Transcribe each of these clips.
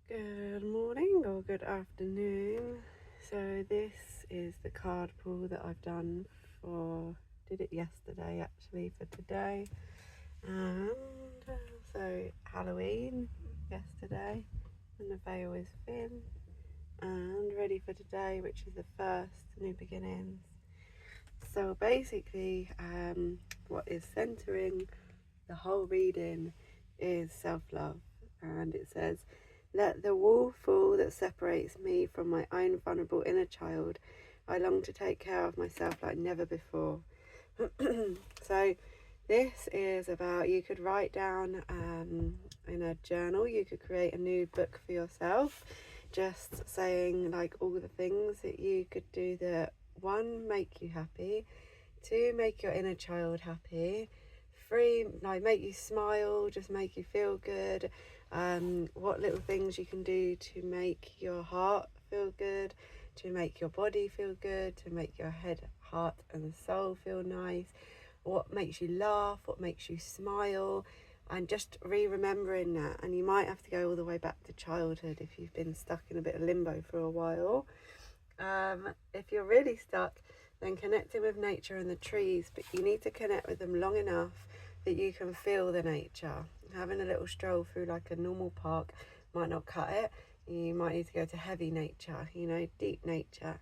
Good morning or good afternoon. So this is the card pull that I've done did it yesterday actually for today. And so Halloween yesterday and the veil is thin and ready for today, which is the first new beginnings. So basically what is centering the whole reading is self-love, and it says, let the wall fall that separates me from my own vulnerable inner child. I long to take care of myself like never before. So this is about, you could write down in a journal, you could create a new book for yourself, just saying like all the things that you could do that, one, make you happy, two, make your inner child happy, three, like make you smile, just make you feel good. What little things you can do to make your heart feel good, to make your body feel good, to make your head, heart and soul feel nice, what makes you laugh, what makes you smile, and just remembering that. And you might have to go all the way back to childhood if you've been stuck in a bit of limbo for a while. If you're really stuck, then connecting with nature and the trees, but you need to connect with them long enough that you can feel the nature. Having a little stroll through like a normal park might not cut it. You might need to go to heavy nature, deep nature.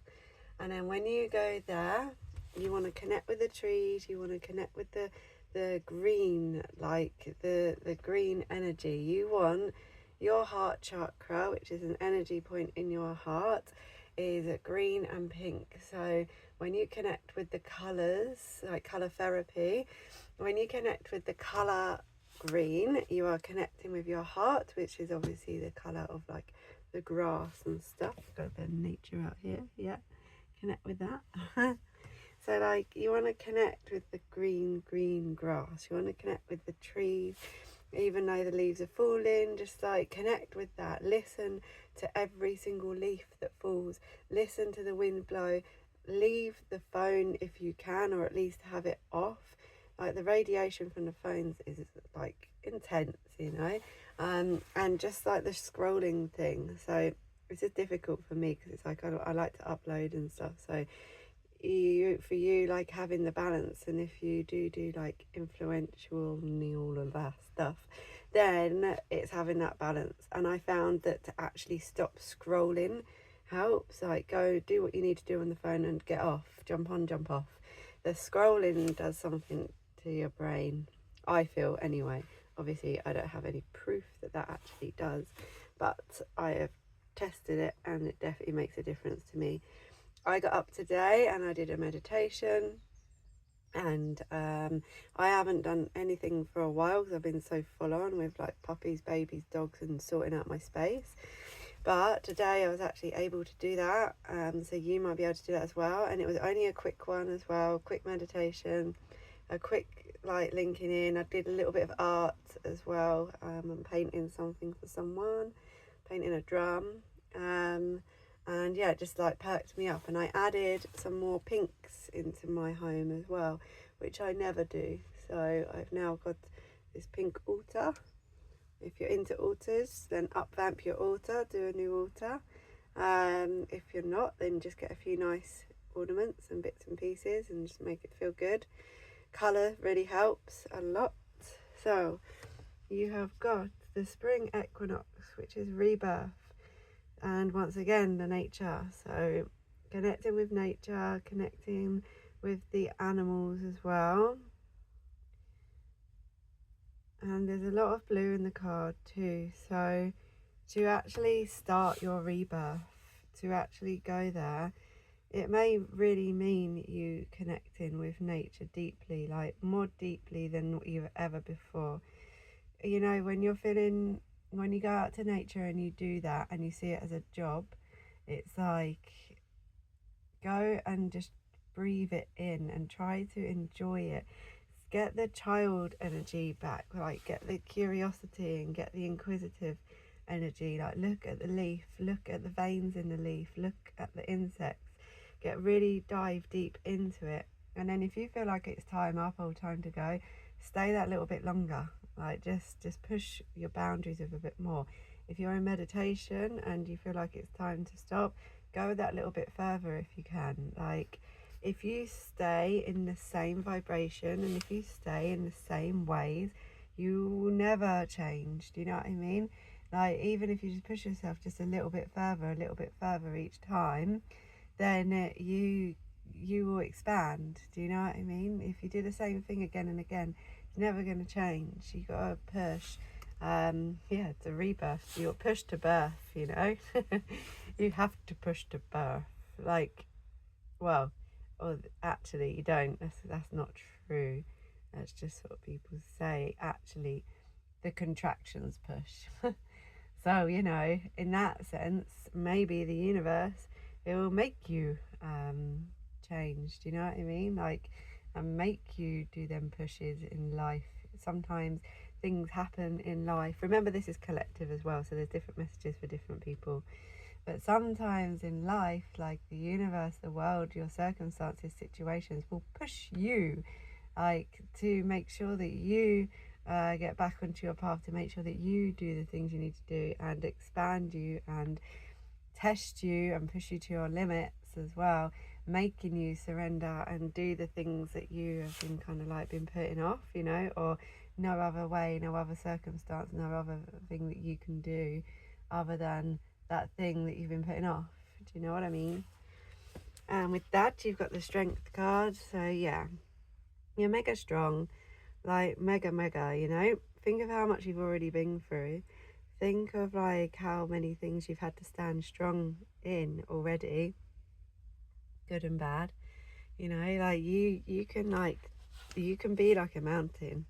And then when you go there, you want to connect with the trees, you want to connect with the green, like the green energy. You want your heart chakra, which is an energy point in your heart, is green and pink. So when you connect with the colors, like color therapy, when you connect with the color green, you are connecting with your heart, which is obviously the color of like the grass and stuff. Got a bit of nature out here, yeah, connect with that. So like you want to connect with the green grass, you want to connect with the trees, even though the leaves are falling, just like connect with that. Listen to every single leaf that falls, listen to the wind blow. Leave the phone if you can, or at least have it off. Like the radiation from the phones is like intense, and just like the scrolling thing. So this is difficult for me because it's like I like to upload and stuff. So for you, like having the balance, and if you do like influential and all of that stuff, then it's having that balance. And I found that to actually stop scrolling helps. Like go do what you need to do on the phone and get off, jump on, jump off. The scrolling does something to your brain, I feel anyway. Obviously I don't have any proof that that actually does, but I have tested it and it definitely makes a difference to me. I got up today and I did a meditation, and I haven't done anything for a while because I've been so full on with like puppies, babies, dogs, and sorting out my space. But today I was actually able to do that, so you might be able to do that as well. And it was only a quick one as well, quick meditation, a quick like linking in. I did a little bit of art as well. I'm painting something for someone, painting a drum. And yeah, it just like perked me up, and I added some more pinks into my home as well, which I never do. So I've now got this pink altar. If you're into altars, then upvamp your altar, do a new altar. If you're not, then just get a few nice ornaments and bits and pieces and just make it feel good. Colour really helps a lot. So you have got the spring equinox, which is rebirth, and once again the nature. So connecting with nature, connecting with the animals as well. And there's a lot of blue in the card too. So to actually start your rebirth, to actually go there, it may really mean you connecting with nature deeply, like more deeply than you've ever before. When you go out to nature and you do that and you see it as a job, it's like go and just breathe it in and try to enjoy it. Get the child energy back, like get the curiosity and get the inquisitive energy. Like look at the leaf, look at the veins in the leaf, look at the insects, dive deep into it. And then if you feel like it's time up or time to go, stay that little bit longer. Like just push your boundaries of a bit more. if you're in meditation and you feel like it's time to stop, go that little bit further if you can. Like, if you stay in the same vibration and if you stay in the same ways, you will never change. Do you know what I mean? Like, even if you just push yourself just a little bit further each time, then you will expand. Do you know what I mean? If you do the same thing again and again, it's never going to change. You got to push. Yeah, it's a rebirth. You're pushed to birth, you know. You have to push to birth. Like, well, or actually you don't. That's not true. That's just what people say. Actually, the contractions push. So, you know, in that sense, maybe the universe, it will make you change. Do you know what I mean? Like, and make you do them pushes in life. Sometimes things happen in life. Remember, this is collective as well, so there's different messages for different people. But sometimes in life, like the universe, the world, your circumstances, situations will push you, like, to make sure that you get back onto your path, to make sure that you do the things you need to do and expand you and test you and push you to your limits as well, making you surrender and do the things that you have been kind of like been putting off, you know, or no other way, no other circumstance, no other thing that you can do other than that thing that you've been putting off. Do you know what I mean? And with that, you've got the Strength card. So yeah, you're mega strong, like mega, you know. Think of how much you've already been through. Think of like how many things you've had to stand strong in already, good and bad. You know, like you can be like a mountain.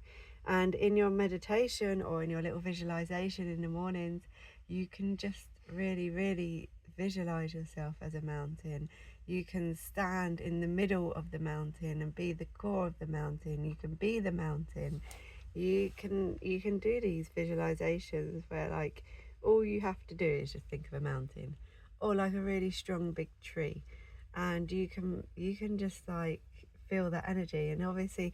And in your meditation or in your little visualization in the mornings, you can just really visualize yourself as a mountain. You can stand in the middle of the mountain and be the core of the mountain. You can be the mountain. You can do these visualizations where like all you have to do is just think of a mountain or like a really strong big tree, and you can just like feel that energy. And obviously,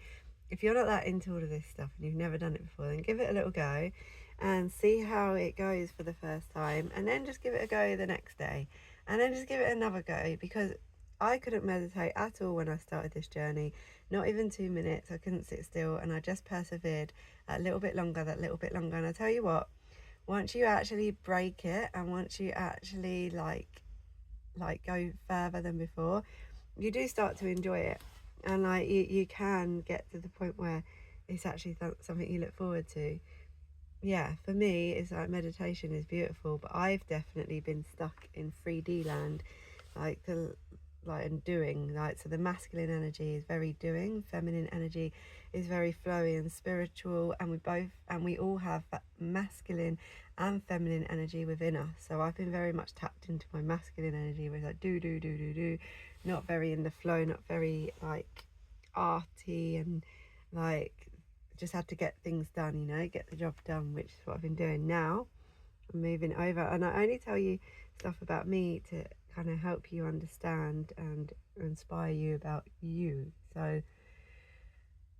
if you're not that into all of this stuff and you've never done it before, then give it a little go and see how it goes for the first time, and then just give it a go the next day, and then just give it another go. Because I couldn't meditate at all when I started this journey, not even 2 minutes. I couldn't sit still, and I just persevered that little bit longer, and I tell you what, once you actually break it and once you actually like go further than before, you do start to enjoy it. And like you can get to the point where it's actually something you look forward to. Yeah, for me, it's like meditation is beautiful, but I've definitely been stuck in 3D land, like and doing. Like, so the masculine energy is very doing, feminine energy is very flowy and spiritual, and we all have that masculine and feminine energy within us. So I've been very much tapped into my masculine energy, where it's like do, not very in the flow, not very like arty, and like just had to get things done, you know, get the job done, which is what I've been doing now. I'm moving over, and I only tell you stuff about me to kind of help you understand and inspire you about you. So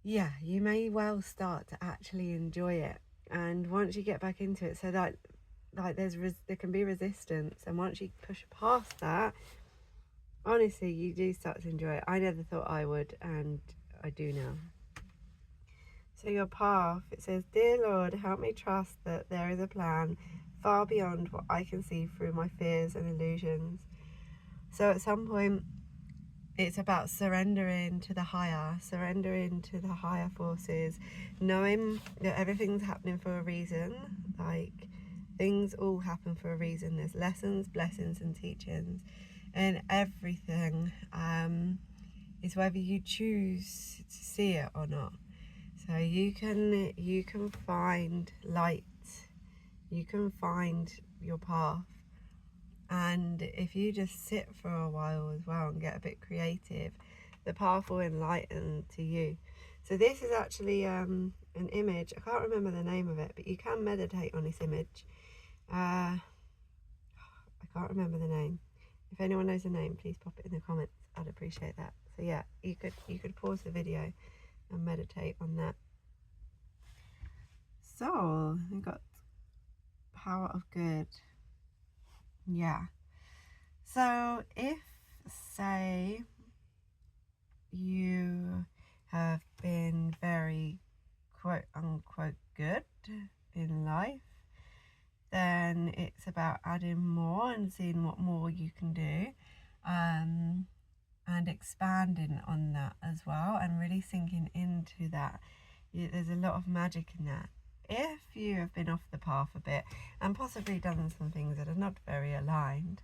yeah, you may well start to actually enjoy it, and once you get back into it, so that like there can be resistance, and once you push past that, honestly, you do start to enjoy it. I never thought I would, and I do now. So your path, it says, "Dear Lord, help me trust that there is a plan far beyond what I can see through my fears and illusions." So at some point, it's about surrendering to the higher forces, knowing that everything's happening for a reason. Like, things all happen for a reason. There's lessons, blessings, and teachings, and everything is whether you choose to see it or not. So you can find light, you can find your path, and if you just sit for a while as well and get a bit creative, the path will enlighten to you. So this is actually an image. I can't remember the name of it, but you can meditate on this image. I can't remember the name. If anyone knows the name, please pop it in the comments. I'd appreciate that. So yeah, you could pause the video and meditate on that. So we've got power of good. Yeah. So if, say, you have been very quote unquote good in life, then it's about adding more and seeing what more you can do, and expanding on that as well, and really sinking into that. There's a lot of magic in that. If you have been off the path a bit and possibly done some things that are not very aligned,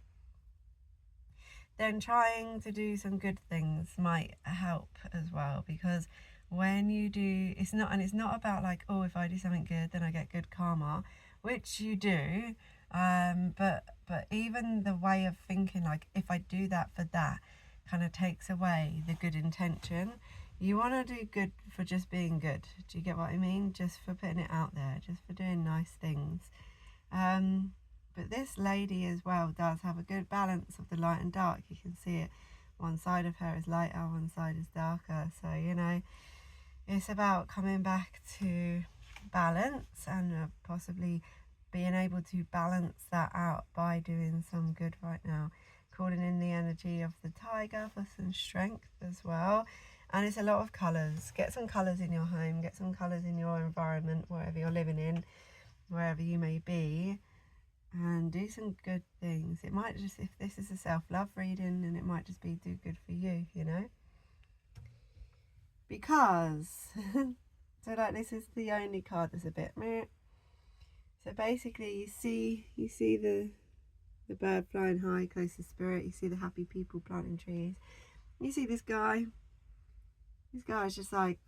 then trying to do some good things might help as well, because when you do, it's not about like, oh, if I do something good then I get good karma, which you do, but even the way of thinking, like, if I do that for that, kind of takes away the good intention. You want to do good for just being good. Do you get what I mean? Just for putting it out there, just for doing nice things. But this lady as well does have a good balance of the light and dark. You can see it. One side of her is lighter, one side is darker. So, you know, it's about coming back to balance and possibly being able to balance that out by doing some good right now. Calling in the energy of the tiger for some strength as well. And it's a lot of colours. Get some colours in your home, get some colours in your environment, wherever you're living in, wherever you may be, and do some good things. It might just, if this is a self-love reading, then it might just be do good for you, you know? Because, so like this is the only card that's a bit meh. So basically you see the bird flying high, close to spirit. You see the happy people planting trees. You see this guy. This guy's just like,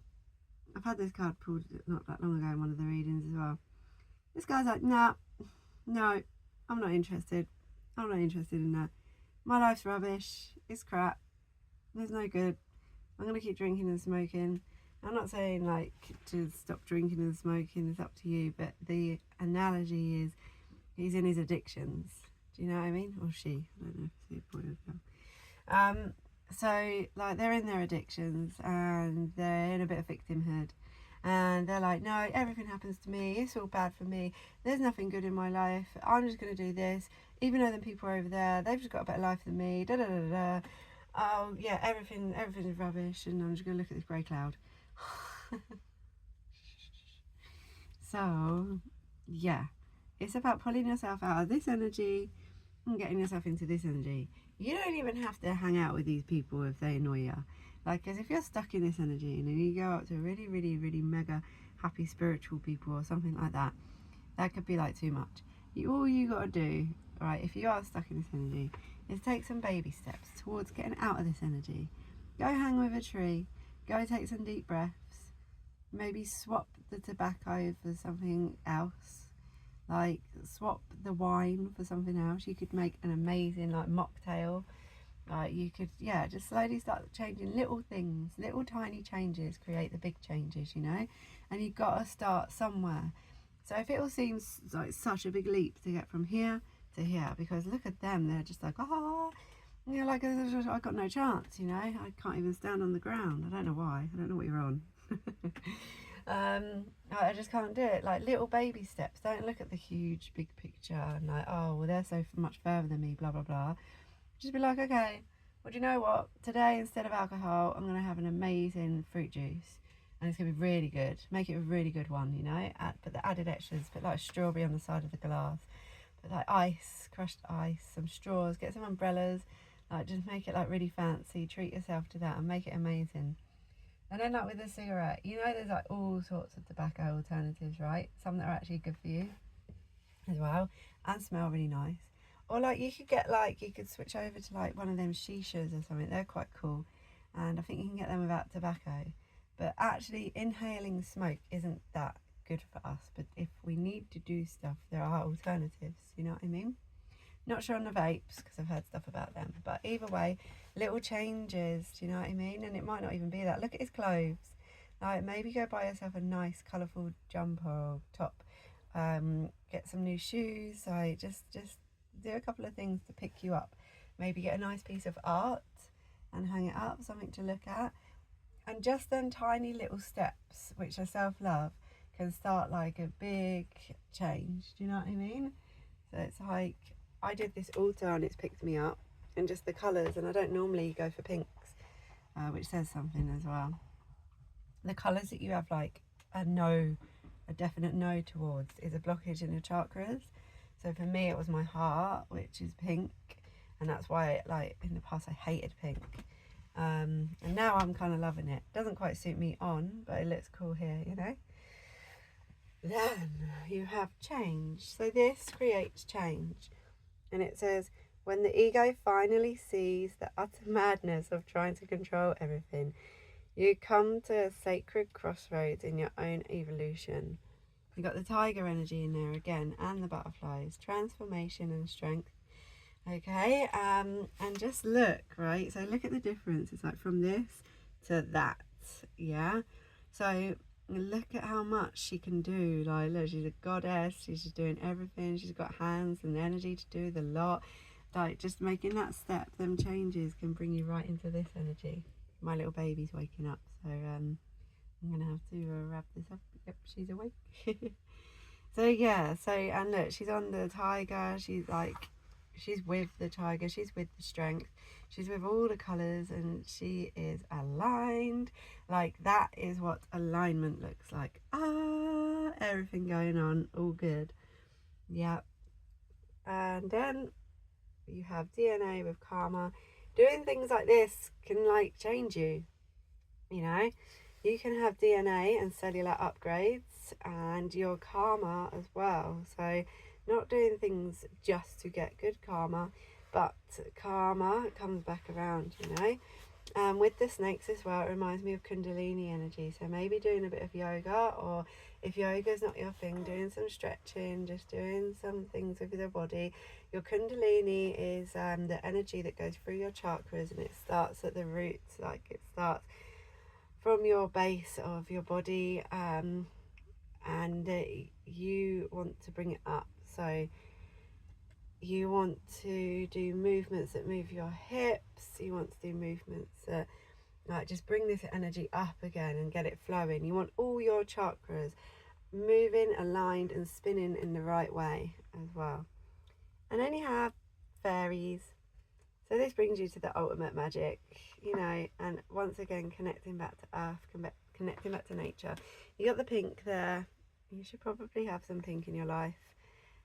I've had this card pulled not that long ago in one of the readings as well. This guy's like, nah, no, I'm not interested. I'm not interested in that. My life's rubbish. It's crap. There's no good. I'm going to keep drinking and smoking. I'm not saying like to stop drinking and smoking. It's up to you. But the analogy is he's in his addictions. Do you know what I mean? Or she. I don't know if it's a boy or girl. So like they're in their addictions and they're in a bit of victimhood. And they're like, no, everything happens to me. It's all bad for me. There's nothing good in my life. I'm just going to do this. Even though the people are over there, they've just got a better life than me. Da da da da. Oh yeah, everything is rubbish, and I'm just going to look at this grey cloud. So yeah, it's about pulling yourself out of this energy and getting yourself into this energy. You don't even have to hang out with these people if they annoy you. Like, because if you're stuck in this energy and then you go up to really, really, really mega happy spiritual people or something like that, that could be like too much. All you got to do, right, if you are stuck in this energy, is take some baby steps towards getting out of this energy. Go hang with a tree. Go take some deep breaths. Maybe swap the tobacco for something else. Like, swap the wine for something else. You could make an amazing, like, mocktail. You could, yeah, just slowly start changing little things. Little tiny changes create the big changes, you know? And you've got to start somewhere. So if it all seems like such a big leap to get from here to here, because look at them, they're just like, oh, you're like, I've got no chance, you know? I can't even stand on the ground. I don't know why. I don't know what you're on. I just can't do it. Like, little baby steps. Don't look at the huge big picture and like, oh, well, they're so much further than me, blah blah blah. Just be like, okay, well, do you know what, today instead of alcohol I'm gonna have an amazing fruit juice, and it's gonna be really good. Make it a really good one, you know. Put the added extras, put like strawberry on the side of the glass, put like ice, crushed ice, some straws, get some umbrellas, like just make it like really fancy. Treat yourself to that and make it amazing. And then like with a cigarette, you know, there's like all sorts of tobacco alternatives, right? Some that are actually good for you as well and smell really nice. Or like you could switch over to like one of them shishas or something. They're quite cool, and I think you can get them without tobacco. But actually inhaling smoke isn't that good for us. But if we need to do stuff, there are alternatives, you know what I mean? Not sure on the vapes because I've heard stuff about them, but either way, little changes, do you know what I mean? And it might not even be that. Look at his clothes. Like, maybe go buy yourself a nice colourful jumper or top. Get some new shoes. Like, just do a couple of things to pick you up. Maybe get a nice piece of art and hang it up, something to look at. And just then tiny little steps, which are self-love, can start like a big change. Do you know what I mean? So it's like, I did this altar and it's picked me up, and just the colours, and I don't normally go for pinks, which says something as well. The colours that you have like a definite no towards is a blockage in your chakras. So for me it was my heart, which is pink, and that's why like in the past I hated pink, and now I'm kind of loving it. Doesn't quite suit me on, but it looks cool here, you know. Then you have change. So this creates change, and it says, when the ego finally sees the utter madness of trying to control everything, you come to a sacred crossroads in your own evolution. You got the tiger energy in there again, and the butterflies, transformation and strength. Okay, and just look, right? So look at the difference. It's like from this to that, yeah? So look at how much she can do. Like, look, she's a goddess. She's just doing everything. She's got hands and energy to do the lot. Like, just making that step, them changes can bring you right into this energy. My little baby's waking up, so I'm gonna have to wrap this up. Yep, she's awake. So yeah, so, and look, she's on the tiger. She's with the tiger, she's with the strength, she's with all the colours, and she is aligned. Like, that is what alignment looks like. Everything going on, all good. Yeah. And then you have DNA with karma. Doing things like this can like change you, you know. You can have DNA and cellular upgrades and your karma as well. So not doing things just to get good karma, but karma comes back around, you know. With the snakes as well, it reminds me of Kundalini energy. So maybe doing a bit of yoga, or if yoga is not your thing, doing some stretching, just doing some things with the body. Your Kundalini is the energy that goes through your chakras, and it starts at the roots. Like, it starts from your base of your body, and you want to bring it up. So you want to do movements that move your hips. You want to do movements that like just bring this energy up again and get it flowing. You want all your chakras moving, aligned and spinning in the right way as well. And then you have fairies. So this brings you to the ultimate magic, you know, and once again connecting back to earth, connecting back to nature. You got the pink there. You should probably have some pink in your life.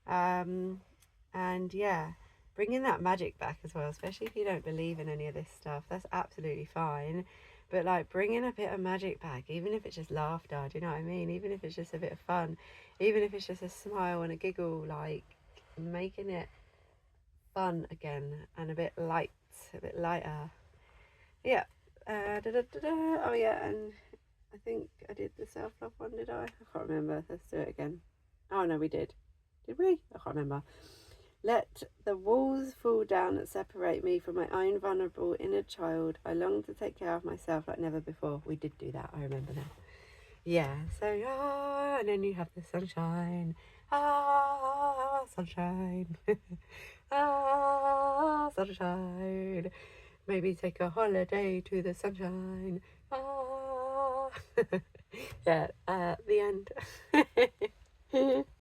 And yeah, bringing that magic back as well, especially if you don't believe in any of this stuff, that's absolutely fine. But like, bringing a bit of magic back, even if it's just laughter, do you know what I mean? Even if it's just a bit of fun, even if it's just a smile and a giggle, like making it fun again and a bit light, a bit lighter. Yeah. Oh yeah, and I think I did the self-love one, did I? I can't remember. Let's do it again. Oh no, we did. Did we? I can't remember. Let the walls fall down that separate me from my own vulnerable inner child. I long to take care of myself like never before. We did do that, I remember now. Yeah, so, and then you have the sunshine. Sunshine. Sunshine. Maybe take a holiday to the sunshine. Yeah, the end.